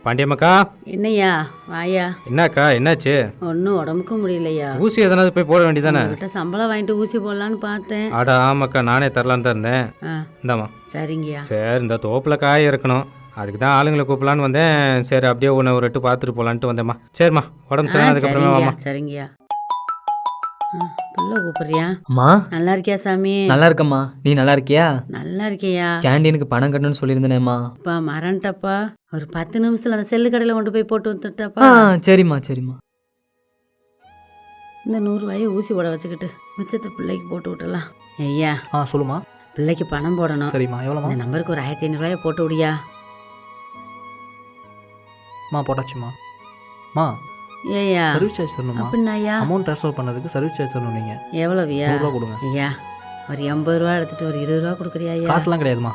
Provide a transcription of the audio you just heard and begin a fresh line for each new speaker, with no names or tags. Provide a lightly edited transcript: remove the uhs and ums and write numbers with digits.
பாண்டியம்மாக்கா.
என்னய்யா வாயா.
என்னக்கா என்னாச்சு?
ஒன்றும் உடம்புக்கும் முடியலையா?
ஊசி எதனாவது போய் போட வேண்டியதானே?
கிட்ட சம்பளம் வாங்கிட்டு ஊசி போடலான்னு பார்த்தேன்.
அட ஆமாக்கா, நானே தரலான்னு தான் இருந்தேன். இந்தாம்மா.
சரிங்கய்யா.
சரி, இந்த தோப்பில் காய இருக்கணும், அதுக்கு தான் ஆளுங்களை கூப்பிடலான்னு வந்தேன். சரி, அப்படியே ஒன்று ஒரு எட்டு பார்த்துட்டு போகலான்ட்டு வந்தேம்மா. சரிம்மா, உடம்பு சரியான அதுக்கப்புறமா வாம்மா.
சரிங்கய்யா. பிள்ளை கூப்பிடுறியா?
அம்மா
நல்லா இருக்கியா சாமி?
நல்லா இருக்கம்மா, நீ நல்லா இருக்கியா?
நல்லா இருக்கியா?
கேண்டீனுக்கு பணம் கட்டணும்னு சொல்லியிருந்தேனேம்மா.
அப்பா மறந்துட்டப்பா. ஒரு 10 நிமிஷத்துல அந்த செல்லு கடையில் கொண்டு போய் போட்டு வந்துட்டப்பா.
சரிம்மா சரிம்மா.
இந்த 100 ரூபாயை ஊசி போட வச்சுக்கிட்டு மிச்சத்தை பிள்ளைக்கு போட்டு விட்டலாம். ஐயா
சொல்லுமா.
பிள்ளைக்கு பணம் போடணும்.
சரிம்மா, எவ்வளோமா?
இந்த நம்பருக்கு ஒரு 1500 ரூபாயை போட்டு விடியா?
போட்டாச்சுமா. மா
ஏய்யா
சர்வீஸ் சார்ஜ் தரணுமா?
அப்படின்னாயா?
அமௌண்ட் ட்ரான்ஸ்ஃபர் பண்ணதுக்கு சர்வீஸ் சார்ஜ் தரணும். நீங்கள்
எவ்வளவுயா?
100 ரூபா கொடுங்க.
ஐயா ஒரு 80 ரூபா எடுத்துட்டு ஒரு 20 ரூபா கொடுக்குறியா?
காசுலாம் கிடையாதுமா.